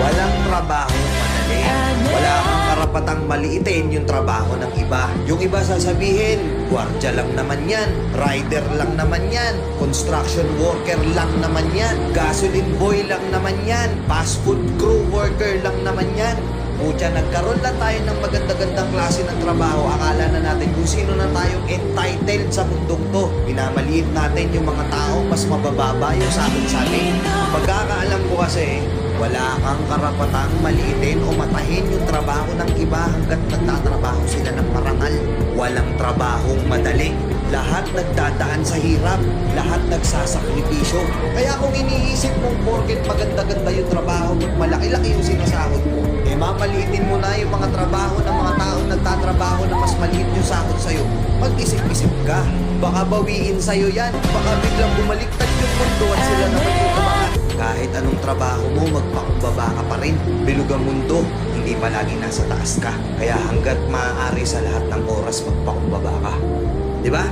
Walang trabaho madali. Wala kang karapatang maliitin yung trabaho ng iba. Yung iba sasabihin, gwardiya lang naman yan, rider lang naman yan, construction worker lang naman yan, gasoline boy lang naman yan, fast food crew worker lang naman yan. Pucha, nagkaroon lang tayo ng maganda-gandang klase ng trabaho. Akala na natin kung sino na tayong entitled sa mundong to. Minamaliit natin yung mga tao mas mabababa yung sa atin. Pagkakaalam ko kasi, wala kang karapatang maliitin o matahin yung trabaho ng iba hanggat nagtatrabaho sila ng marangal. Walang trabahong madali. Lahat nagdadaan sa hirap. Lahat nagsasakripisyo. Kaya kung iniisip mong porket maganda-ganda yung trabaho at malaki-laki yung sinasahod mo, eh mamaliitin mo na yung mga trabaho ng mga taong nagtatrabaho na mas maliit yung sahod sa'yo. Mag-isip-isip ka. Baka bawiin sa'yo yan. Baka biglang bumaliktad yung mundo at sila naman yung umangat. Kahit anong trabaho mo, magpakumbaba ka pa rin. Bilog ang mundo, hindi palagi nasa taas ka. Kaya hanggat maaari sa lahat ng oras, magpakumbaba ka. Di ba?